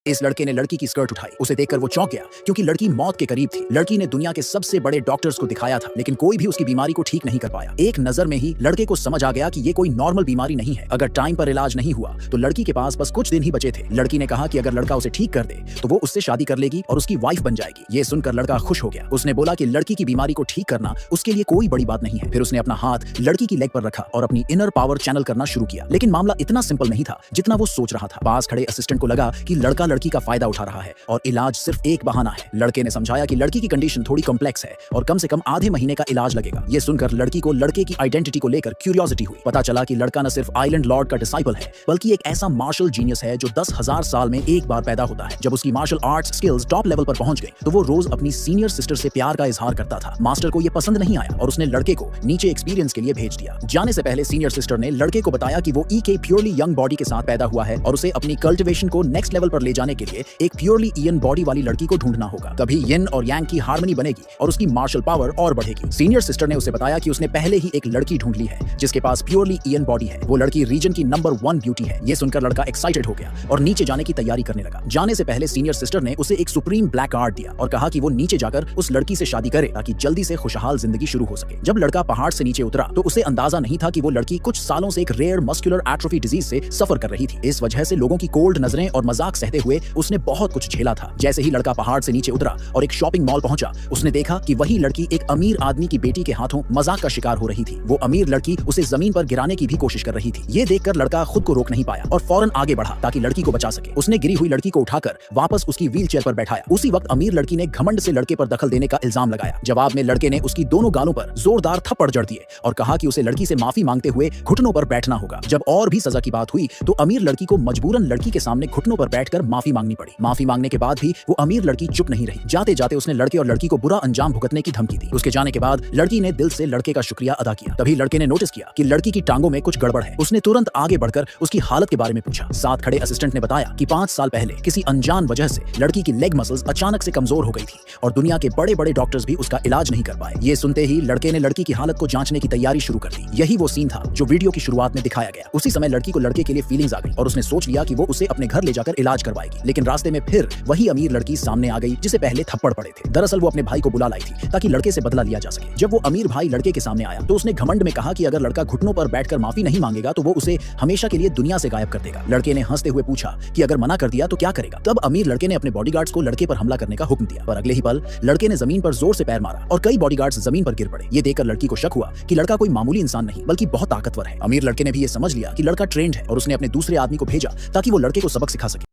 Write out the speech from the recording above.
इस लड़के ने लड़की की स्कर्ट उठाई। उसे देखकर वो चौंक गया क्योंकि लड़की मौत के करीब थी। लड़की ने दुनिया के सबसे बड़े डॉक्टर्स को दिखाया था, लेकिन कोई भी उसकी बीमारी को ठीक नहीं कर पाया। एक नजर में ही लड़के को समझ आ गया कि ये कोई नॉर्मल बीमारी नहीं है। अगर टाइम पर इलाज नहीं हुआ तो लड़की के पास बस कुछ दिन ही बचे थे। लड़की ने कहा कि अगर लड़का उसे ठीक कर दे तो वो उससे शादी कर लेगी और उसकी वाइफ बन जाएगी। ये सुनकर लड़का खुश हो गया। उसने बोला कि लड़की की बीमारी को ठीक करना उसके लिए कोई बड़ी बात नहीं है। फिर उसने अपना हाथ लड़की की लेग पर रखा और अपनी इनर पावर चैनल करना शुरू किया। लेकिन मामला इतना सिंपल नहीं था जितना वो सोच रहा था। पास खड़े असिस्टेंट को लगा कि लड़का लड़की का फायदा उठा रहा है और इलाज सिर्फ एक बहाना है। लड़के ने समझाया कि लड़की की कंडीशन थोड़ी कॉम्प्लेक्स है और कम से कम आधे महीने का इलाज लगेगा। ये सुनकर लड़की को लड़के की आइडेंटिटी को लेकर क्यूरियोसिटी हुई। पता चला कि लड़का न सिर्फ आइलैंड लॉर्ड का डिसाइपल है, बल्कि एक ऐसा मार्शल जीनियस है जो 10,000 साल में एक बार पैदा होता है। जब उसकी martial arts skills top level पर पहुंच गई तो वो रोज अपनी सीनियर सिस्टर से प्यार का इजहार करता था। मास्टर को यह पसंद नहीं आया और उसने लड़के को नीचे एक्सपीरियंस के लिए भेज दिया। जाने से पहले सीनियर सिस्टर ने लड़के को बताया कि वो के प्योरली यंग बॉडी के साथ पैदा हुआ है और उसे अपनी कल्टिवेशन को नेक्स्ट लेवल पर ले जाने के लिए एक प्योरली ईयन बॉडी वाली लड़की को ढूंढना होगा। तभी यिन और यांग की हार्मनी बनेगी और उसकी मार्शल पावर और बढ़ेगी। सीनियर सिस्टर ने उसे बताया कि उसने पहले ही एक लड़की ढूंढ ली है जिसके पास प्योरली ईयन बॉडी है। वो लड़की रीजन की नंबर 1 ब्यूटी है। ये सुनकर लड़का एक्साइटेड हो गया और नीचे जाने की तैयारी करने लगा। जाने से पहले सीनियर सिस्टर ने उसे एक सुप्रीम ब्लैक कार्ड दिया और कहा कि वो नीचे जाकर उस लड़की से शादी करे ताकि जल्दी से खुशहाल जिंदगी शुरू हो सके। जब लड़का पहाड़ से नीचे उतरा तो उसे अंदाजा नहीं था कि वो लड़की कुछ सालों से एक रेयर मस्कुलर एट्रोफी डिजीज से सफर कर रही थी। इस वजह से लोगों की कोल्ड नजरें और मजाक सहते हुए उसने बहुत कुछ झेला था। जैसे ही लड़का पहाड़ से नीचे उतरा और एक शॉपिंग मॉल पहुंचा, उसने देखा कि वही लड़की एक अमीर आदमी की बेटी के हाथों मजाक का शिकार हो रही थी। वो अमीर लड़की उसे जमीन पर गिराने की भी कोशिश कर रही थी। ये देखकर लड़का खुद को रोक नहीं पाया और फौरन आगे बढ़ा ताकि लड़की को बचा सके। उसने गिरी हुई लड़की को उठाकर वापस उसकी व्हीलचेयर पर बैठाया। उसी वक्त अमीर लड़की ने घमंड से लड़के पर दखल देने का इल्जाम लगाया। जवाब में लड़के ने उसकी दोनों गालों पर जोरदार थप्पड़ जड़ दिए और कहा कि उसे लड़की से माफी मांगते हुए घुटनों पर बैठना होगा। जब और भी सजा की बात हुई तो अमीर लड़की को मजबूरन लड़की के सामने घुटनों पर बैठकर माफी मांगनी पड़ी। माफी मांगने के बाद भी वो अमीर लड़की चुप नहीं रही। जाते जाते उसने लड़के और लड़की को बुरा अंजाम भुगतने की धमकी दी। उसके जाने के बाद लड़की ने दिल से लड़के का शुक्रिया अदा किया। तभी लड़के ने नोटिस किया कि लड़की की टांगों में कुछ गड़बड़ है। उसने तुरंत आगे बढ़कर उसकी हालत के बारे में पूछा। साथ खड़े असिस्टेंट ने बताया कि 5 साल पहले किसी अनजान वजह से लड़की की लेग मसल्स अचानक से कमजोर हो गई थी और दुनिया के बड़े बड़े डॉक्टर्स भी उसका इलाज नहीं कर पाए। ये सुनते ही लड़के ने लड़की की हालत को जांचने की तैयारी शुरू कर दी। यही वो सीन था जो वीडियो की शुरुआत में दिखाया गया। उसी समय लड़की को लड़के के लिए फीलिंग्स आ गई और उसने सोच लिया कि वो उसे अपने घर ले जाकर इलाज करवाएगी। लेकिन रास्ते में फिर वही अमीर लड़की सामने आ गई जिसे पहले थप्पड़ पड़े थे। दरअसल वो अपने भाई को बुला लाई थी ताकि लड़के से बदला लिया जा सके। जब वो अमीर भाई लड़के के सामने आया तो उसने घमंड में कहा कि अगर लड़का घुटनों पर बैठकर माफी नहीं मांगेगा तो वो उसे हमेशा के लिए दुनिया से गायब कर देगा। लड़के ने हंसते हुए पूछा कि अगर मना कर दिया तो क्या करेगा। तब अमीर लड़के ने अपने बॉडीगार्ड्स को लड़के पर हमला करने का हुक्म दिया, पर अगले ही पल लड़के ने जमीन पर जोर से पैर मारा और कई बॉडीगार्ड्स जमीन पर गिर पड़े। ये देखकर लड़की को शक हुआ कि लड़का कोई मामूली इंसान नहीं बल्कि बहुत ताकतवर है। अमीर लड़के ने भी ये समझ लिया कि लड़का ट्रेंड है और उसने अपने दूसरे आदमी को भेजा ताकि वो लड़के को सबक सिखा सके।